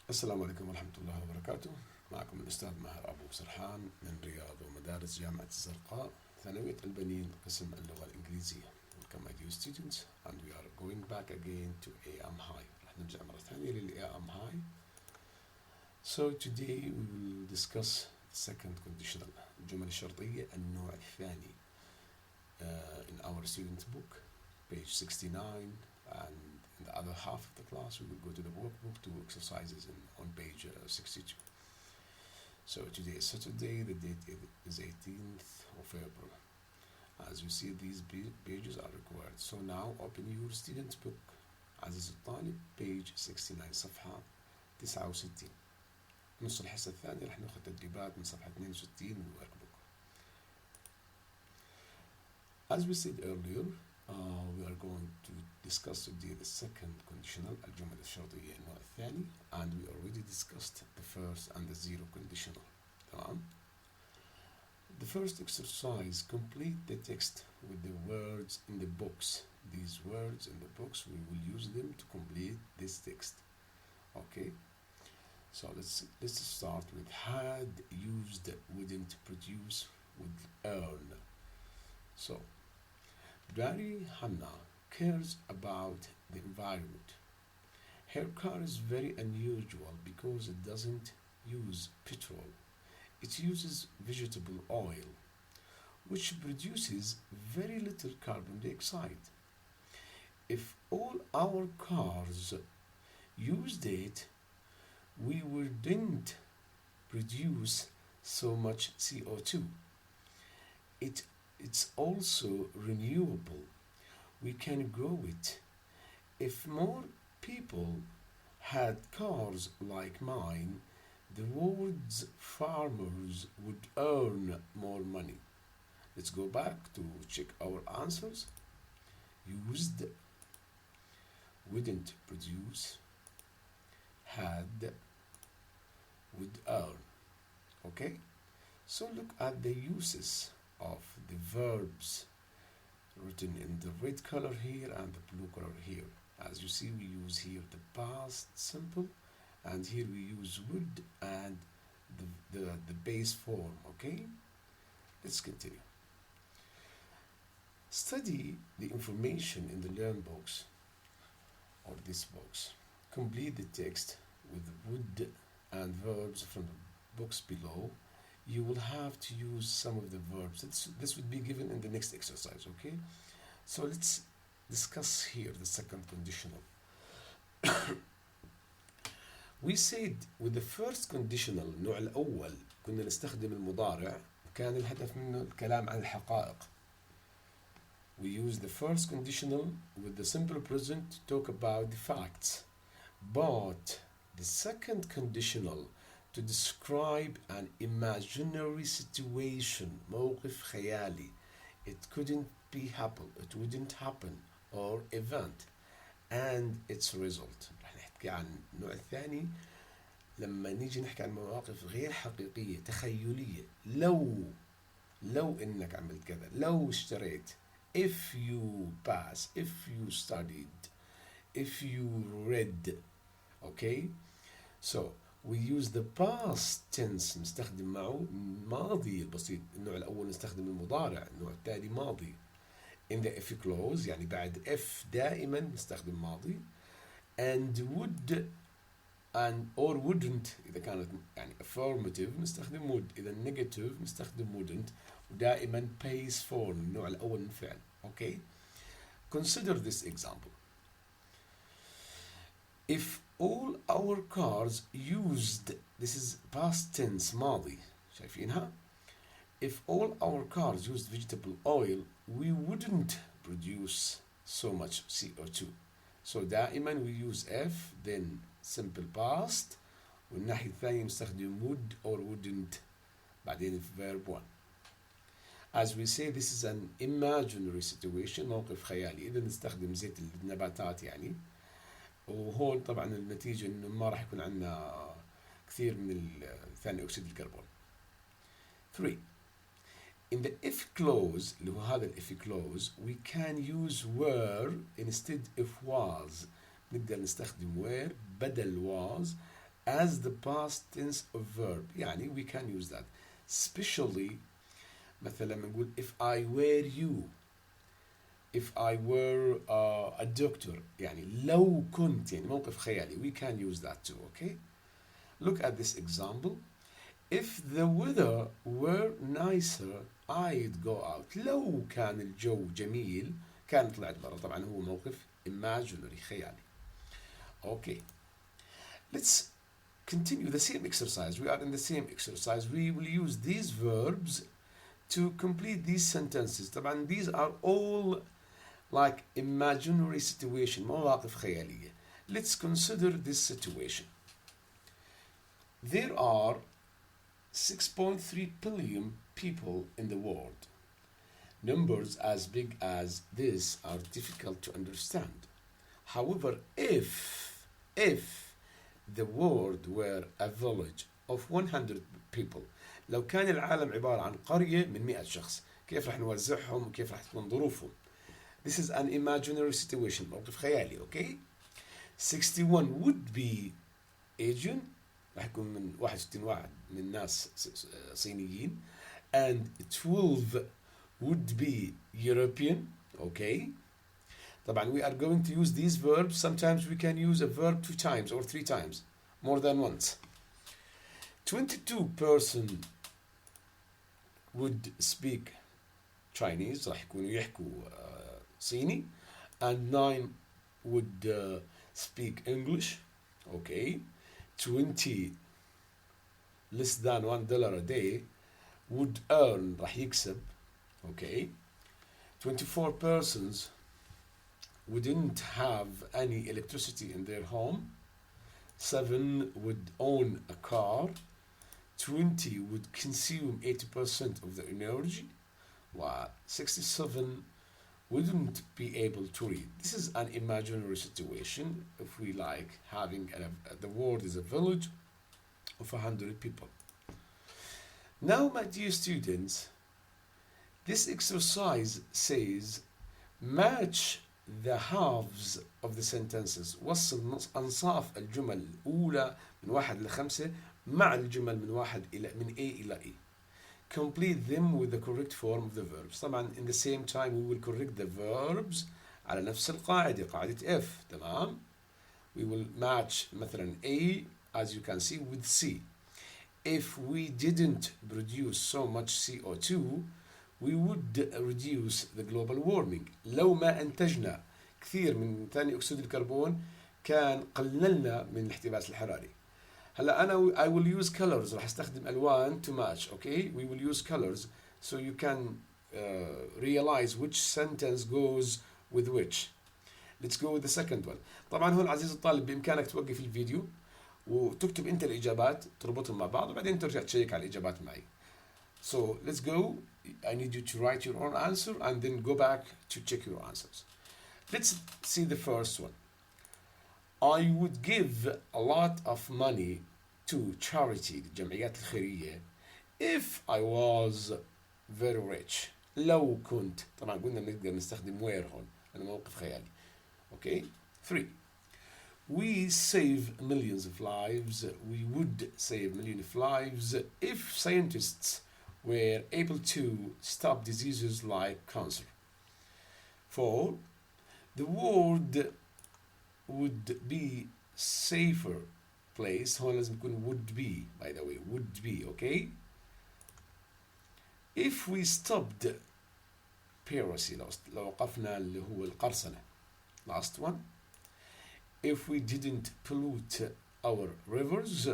السلام عليكم ورحمة الله وبركاته. معكم الأستاذ ماهر أبو سرحان من رياض ومدارس جامعة الزرقاء ثانوية البنين قسم اللغة الإنجليزية. Welcome my dear students, and we are going back again to AM High. رح نرجع مرة ثانية لل AM High. So today we will discuss the second conditional, الجمل الشرطية النوع الثاني. In our student book, page 69, and in the other half of the class we will go to the workbook to exercises on page 62. So today is Saturday, the date is 18th of April. As you see, these pages are required. So now open your student book, عزيزي الطالب, page 69, صفحة 69. نص الحصة الثانية رح ناخذ تدريبات من صفحة 62 من الوركبوك. As we said earlier, we are going to discuss today the second conditional, الجمل الشرطية النوع الثاني, and we already discussed the first and the zero conditional. تمام? The first exercise, complete the text with the words in the box. These words in the box, we will use them to complete this text. Okay? So let's start with had, used, wouldn't, produce, would earn. So Dari Hanna cares about the environment. Her car is very unusual because it doesn't use petrol. It uses vegetable oil, which produces very little carbon dioxide. If all our cars used it, we wouldn't produce so much CO2. It's also renewable. We can grow it. If more people had cars like mine, the world's farmers would earn more money. Let's go back to check our answers. Used, wouldn't produce, had, would earn. Okay? So look at the uses of the verbs written in the red color here and the blue color here. As you see, we use here the past simple, and here we use would and the base form. Okay, let's continue. Study the information in the learn box or this box. Complete the text with would and verbs from the box below. You will have to use some of the verbs. This would be given in the next exercise, okay? So let's discuss here the second conditional. We said with the first conditional النوع الأول كنا نستخدم المضارع, كان الهدف منه الكلام عن الحقائق. We use the first conditional with the simple present to talk about the facts. But the second conditional to describe an imaginary situation, موقف خيالي. It couldn't wouldn't happen, or event, and its result. رح نحكي عن النوع الثاني لما نيجي نحكي عن مواقف غير حقيقية تخيلية. لو إنك عملت كذا, لو اشتريت, if you pass, if you studied, if you read. Okay? So we use the past tense, نستخدم معه ماضي البسيط. النوع الأول نستخدم المضارع, النوع الثاني ماضي. In the if clause يعني بعد if دائما نستخدم ماضي. And would and or wouldn't إذا كانت يعني affirmative نستخدم would, إذا negative نستخدم wouldn't. ودائما base form, النوع الأول من فعل. Okay? Consider this example. If all our cars used, this is past tense ماضي, شايفينها? If all our cars used vegetable oil, we wouldn't produce so much CO2. So دائما we use if, then simple past, والناحية الثانية نستخدم would or wouldn't بعدين verb 1. As we say, this is an imaginary situation, موقف خيالي. إذا نستخدم زيت النباتات يعني. وهون طبعا النتيجة إنه ما راح يكون عندنا كثير من ثاني أكسيد الكربون. 3. In the if clause, اللي هو هذا if clause, we can use were instead of was. نقدر نستخدم were بدل was, as the past tense of verb. يعني we can use that. Especially مثلا نقول if I were you, if I were a doctor. يعني لو كنت، يعني موقف خيالي. We can use that too, okay? Look at this example. If the weather were nicer, I'd go out. لو كان الجو جميل كان طلعت برا. طبعا هو موقف imaginary خيالي. Okay. Let's continue the same exercise. We are in the same exercise. We will use these verbs to complete these sentences. طبعا these are all like imaginary situation, مواقف خيالية. Let's consider this situation. There are 6.3 billion people in the world. Numbers as big as this are difficult to understand. However, if the world were a village of 100 people, لو كان العالم عبارة عن قرية من 100 شخص، كيف رح نوزعهم وكيف رح تكون ظروفهم؟ This is an imaginary situation, موقف خيالي, okay? 61 would be Asian, راح يكون من 61 واحد من الناس صينيين, and 12 would be European, okay? طبعا we are going to use these verbs. Sometimes we can use a verb 2 times or 3 times, more than once. 22% would speak Chinese, راح يكونوا يحكوا صيني, and 9 would speak English, okay? 20 less than $1 a day would earn, راح يكسب, okay? 24 persons wouldn't have any electricity in their home. 7 would own a car. 20 would consume 80% of the energy. 67 wouldn't be able to read. This is an imaginary situation. If we like having the world is a village of 100 people. Now, my dear students, this exercise says match the halves of the sentences. وصل أنصاف الجمل الأولى من 1 ل 5 مع الجمل من A إلى E. Complete them with the correct form of the verbs. طبعا in the same time we will correct the verbs على نفس القاعدة, قاعدة F, تمام? We will match مثلا A, as you can see, with C. If we didn't produce so much CO2, we would reduce the global warming. لو ما أنتجنا كثير من ثاني أكسيد الكربون كان قللنا من الاحتباس الحراري. هلا أنا I will use colors, راح استخدم ألوان to match, okay? We will use colors so you can realize which sentence goes with which. Let's go with the second one. طبعا هون عزيز الطالب بإمكانك توقف الفيديو وتكتب أنت الإجابات, تربطهم مع بعض وبعدين ترجع تشيك على الإجابات معي. So let's go. I need you to write your own answer and then go back to check your answers. Let's see the first one. I would give a lot of money to charity, الجمعيات الخيرية, if I was very rich. لو كنت. طبعا قلنا نقدر نستخدم where هون, أنا موقف خيالي. Okay. 3. We save millions of lives. We would save millions of lives if scientists were able to stop diseases like cancer. 4. The world would be safer place. هون لازم يكون would be, by the way, would be, okay? If we stopped piracy, لو وقفنا اللي هو القرصنة. Last one. If we didn't pollute our rivers,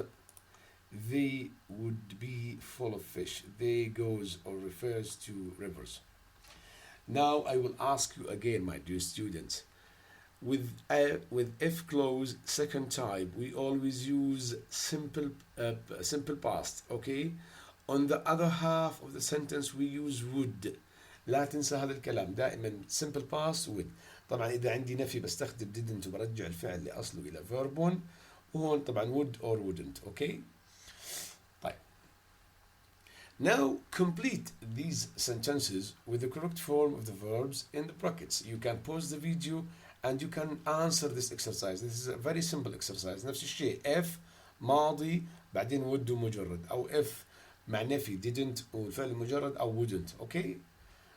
they would be full of fish. They goes or refers to rivers. Now I will ask you again, my dear students. With if clause second type, we always use simple past, okay? On the other half of the sentence we use would. لا تنسى هذا الكلام, دائما simple past would. طبعا إذا عندي نفي بستخدم didn't وبرجع الفعل لأصله إلى verb 1, وهون طبعا would or wouldn't, okay? طيب. Now complete these sentences with the correct form of the verbs in the brackets. You can pause the video and you can answer this exercise. This is a very simple exercise. نفس الشيء. F ماضي بعدين would ومجرد، أو if مع نفي didn't والفعل المجرد أو wouldn't. Okay.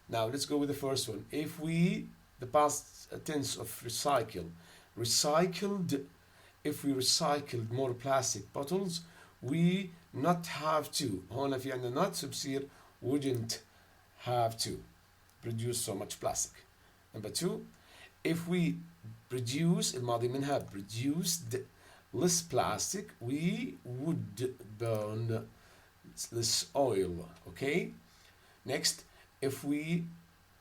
Now let's go with the first one. If we, the past tense of recycle, recycled, if we recycled more plastic bottles we not have to. هون في عندنا not بصير wouldn't have to produce so much plastic. Number two, if we produce الماضي منها produced less plastic we would burn less oil. Okay. Next, if we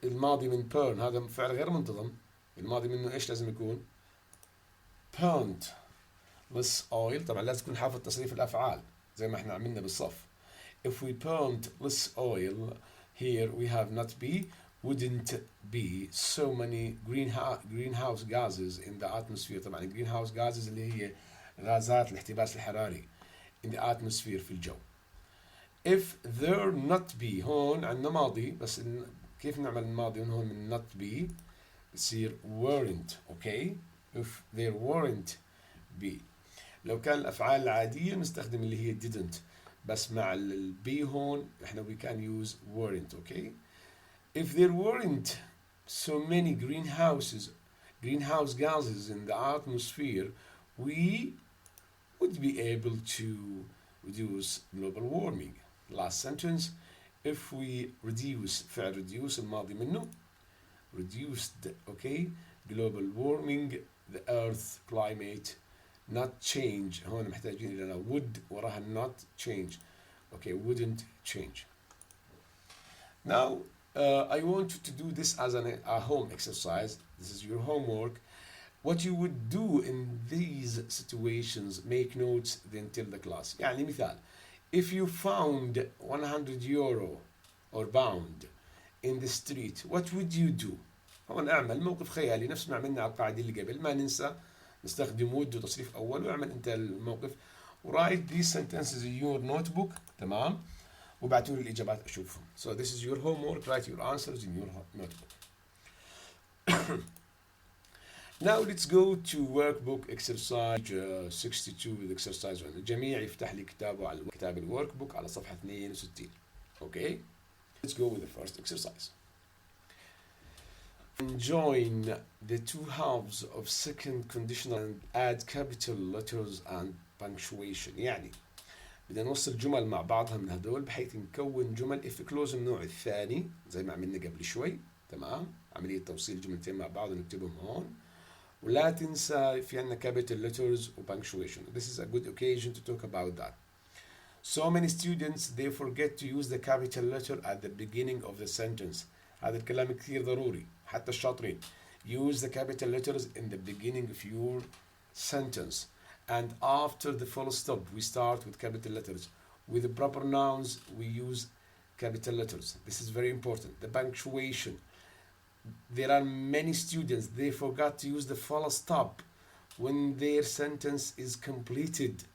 الماضي من burn هذا فعل غير منتظم، الماضي منه ايش لازم يكون؟ burnt less oil. طبعا لازم تكون حافظ تصريف الافعال زي ما احنا عملنا بالصف. If we burnt less oil here we have not be wouldn't be so many greenhouse gases in the atmosphere. طبعا greenhouse gases اللي هي غازات الاحتباس الحراري in the atmosphere في الجو. If there not be هون عندنا ماضي بس كيف نعمل الماضي هون من not be بصير weren't. Okay. If there weren't be. لو كان الأفعال العادية نستخدم اللي هي didn't بس مع ال be هون احنا we can use weren't. Okay. If there weren't so many greenhouse gases in the atmosphere we would be able to reduce global warming. Last sentence, if we reduce فعل reduce الماضي منه reduced. Okay. global warming the earth climate not change. هون محتاجين لنا would وراها not change. Okay. wouldn't change. Now I want you to do this as a home exercise. This is your homework. What you would do in these situations, make notes then tell the class. يعني مثال, if you found 100 euro or pound in the street what would you do؟ هون اعمل موقف خيالي نفس ما عملنا على القاعدة اللي قبل، ما ننسى نستخدم would وتصريف أول واعمل أنت الموقف write these sentences in your notebook. تمام، وبعتوا لي الإجابات أشوفهم. So this is your homework, write your answers in your notebook. Now let's go to workbook exercise 62 with exercise 1. الجميع يفتح لي كتابه على كتاب الworkbook على صفحة 62. Okay. Let's go with the first exercise. Join the two halves of second conditional and add capital letters and punctuation. يعني بدنا نوصل جمل مع بعضها من هدول بحيث نكون جمل if clause النوع الثاني زي ما عملنا قبل شوي. تمام، عملية توصيل جملتين مع بعض ونكتبهم هون. ولا تنسى في عندنا capital letters و punctuation. This is a good occasion to talk about that. So many students they forget to use the capital letter at the beginning of the sentence. هذا الكلام كثير ضروري حتى الشاطرين. Use the capital letters in the beginning of your sentence. And after the full stop we start with capital letters. With the proper nouns we use capital letters. This is very important. The punctuation. There are many students they forgot to use the full stop when their sentence is completed.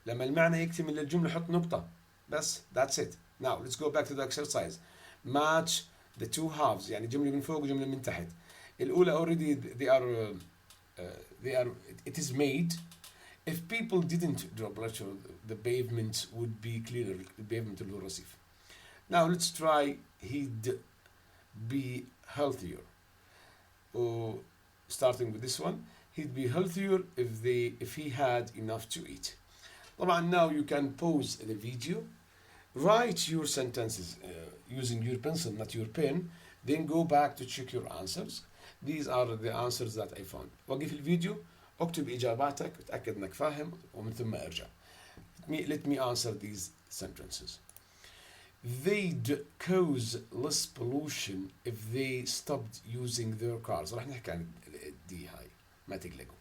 لما المعنى يكتمل الجملة حط نقطة بس. That's it. Now let's go back to the exercise. Match the two halves. يعني جملة من فوق وجملة من تحت. الأولى already they are it is made. If people didn't drop letter the pavement would be cleaner. البيفمنت اللي هو الرصيف. Now let's try he'd be healthier. Starting with this one, he'd be healthier if he had enough to eat. طبعا now you can pause the video, write your sentences using your pencil not your pen, then go back to check your answers. These are the answers that I found. وقف الفيديو اكتب إجاباتك وتأكد انك فاهم ومن ثم ارجع. Let me answer these sentences. They'd cause less pollution if they stopped using their cars. راح نحكي عن دي هاي ما تقلقوا.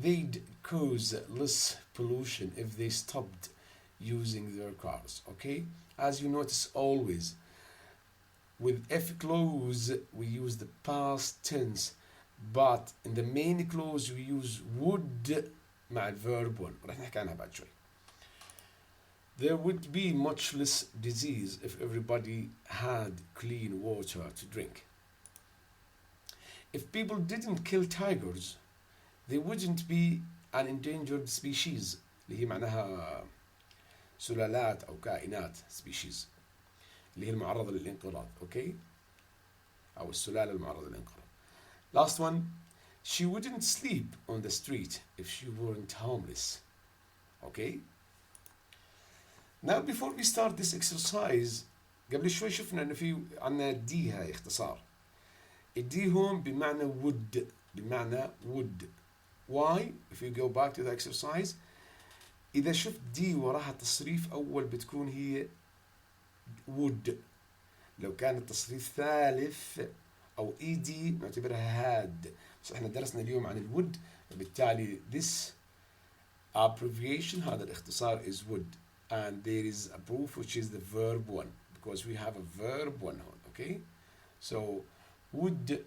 They'd cause less pollution if they stopped using their cars. Okay? As you notice always with if clause we use the past tense, but in the main clause we use would مع الverb one. راح نحكي عنها بعد شوي. There would be much less disease if everybody had clean water to drink. If people didn't kill tigers, they wouldn't be an endangered species. اللي هي معناها سلالات أو كائنات species اللي هي المعرضة للانقراض. أوكي، أو السلالة المعرضة للانقراض. Last one. She wouldn't sleep on the street if she weren't homeless. Okay. Now before we start this exercise, قبل شوي شفنا إنه في عنا دي، هاي اختصار. الدي هون بمعنى would، بمعنى would. Why? If you go back to the exercise, إذا شفت دي وراها تصريف أول بتكون هي would. لو كان التصريف ثالث أو ED نعتبرها had. بس احنا درسنا اليوم عن الwould، فبالتالي this abbreviation هذا الاختصار is would. And there is a proof which is the verb one, because we have a verb one هون. Okay, so would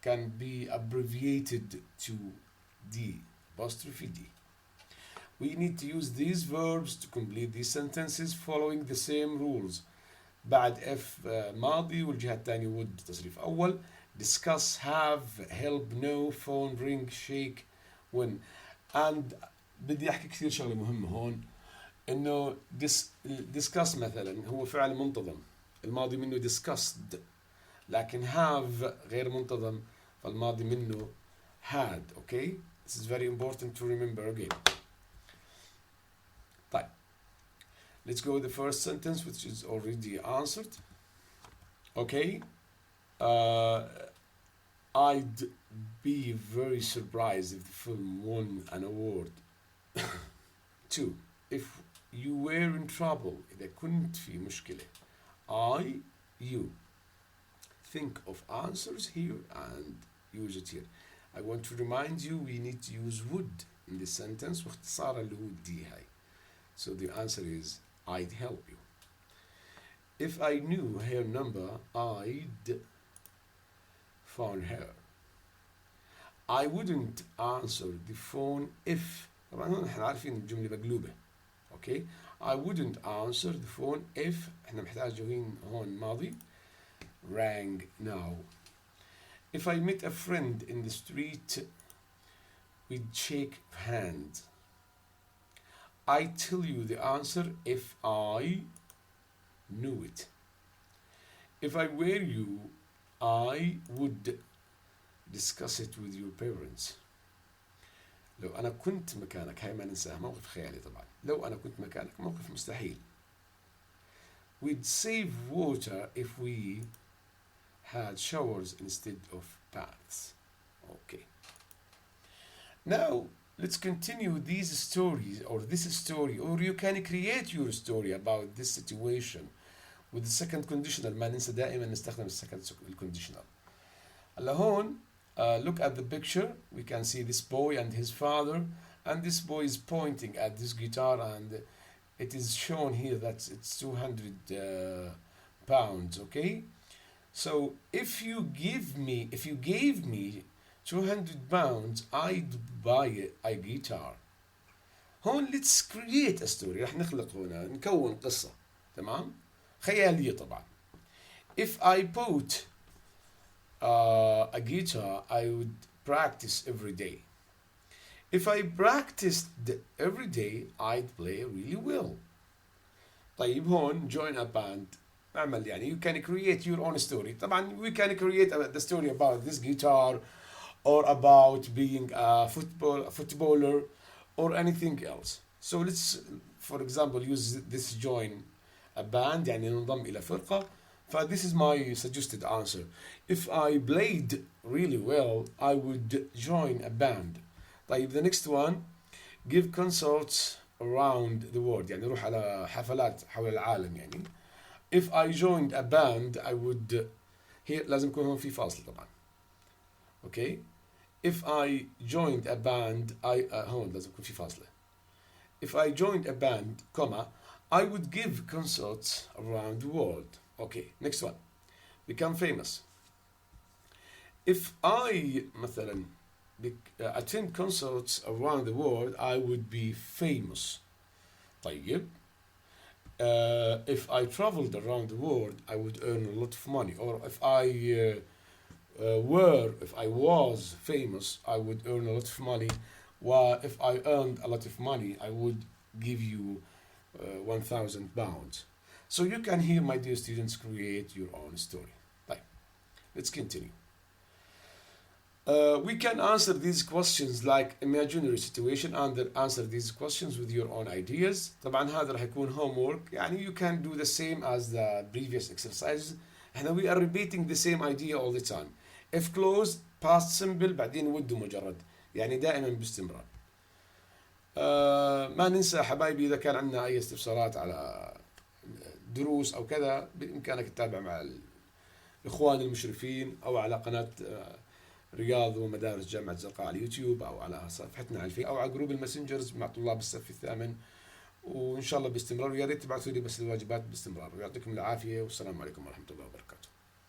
can be abbreviated to D, apostrophe D. We need to use these verbs to complete these sentences following the same rules. بعد F ماضي والجهة الثانية would تصريف أول. Discuss, have, help, know, phone, ring, shake, when. And بدي أحكي كثير شغلة مهمة هون، إنه discuss مثلا هو فعل منتظم، الماضي منه discussed، لكن have غير منتظم فالماضي منه had. Okay, this is very important to remember again. طيب, let's go with the first sentence which is already answered. Okay, I'd be very surprised if the film won an award. 2. If you were in trouble, إذا كنت في مشكلة. You. Think of answers here and use it here. I want to remind you we need to use would in this sentence واختصار اللي هو دي هاي. So the answer is I'd help you. If I knew her number, I'd phone her. I wouldn't answer the phone if. طبعا هون احنا عارفين الجملة مقلوبة. Okay, I wouldn't answer the phone if احنا محتاجين هون ماضي rang now. If I met a friend in the street, we'd shake hands. I tell you the answer if I knew it. If I were you, I would discuss it with your parents. لو أنا كنت مكانك، هاي ما ننساها، موقف خيالي طبعا. لو أنا كنت مكانك موقف مستحيل. We'd save water if we had showers instead of baths. Okay. Now let's continue these stories or this story, or you can create your story about this situation with the second conditional. ما ننسى دائما نستخدم second conditional. هلا هون look at the picture. We can see this boy and his father, and this boy is pointing at this guitar, and it is shown here that it's 200 pounds. Okay, so if you gave me 200 pounds, I'd buy a guitar. هون let's create a story. رح نخلق هنا، نكون قصة. تمام، خيالية طبعا. If I bought a guitar, I would practice every day. If I practiced every day, I'd play really well. طيب هون join a band. اعمل يعني you can create your own story. طبعا we can create the story about this guitar or about being a footballer or anything else. So let's for example use this join a band يعني ننضم إلى فرقة. This is my suggested answer. If I played really well, I would join a band. طيب the next one, give concerts around the world. يعني نروح على حفلات حول العالم يعني. If I joined a band, I would. here لازم يكون هون في فاصل طبعا. Okay. If I joined a band, هون لازم يكون في فاصلة. If I joined a band, comma, I would give concerts around the world. Okay, next one. Become famous. If I مثلا attend concerts around the world, I would be famous. طيب. If I traveled around the world, I would earn a lot of money. Or if I was famous, I would earn a lot of money if I earned a lot of money I would give you 1,000 pounds. So you can here, my dear students, create your own story. طيب, let's continue. We can answer these questions like imaginary situation and answer these questions with your own ideas. طبعا هذا راح يكون homework, يعني you can do the same as the previous exercises. احنا we are repeating the same idea all the time. If closed, past simple, بعدين would مجرد، يعني دائما باستمرار. ما ننسى حبايبي إذا كان عندنا أي استفسارات على دروس أو كذا بإمكانك تتابع مع الإخوان المشرفين أو على قناة رياض ومدارس جامعة الزرقاء على اليوتيوب أو على صفحتنا على الفيس أو على جروب الماسنجرز مع طلاب الصف الثامن، وإن شاء الله باستمرار. ويا ريت تبعثوا لي بس الواجبات باستمرار. ويعطيكم العافية والسلام عليكم ورحمة الله وبركاته.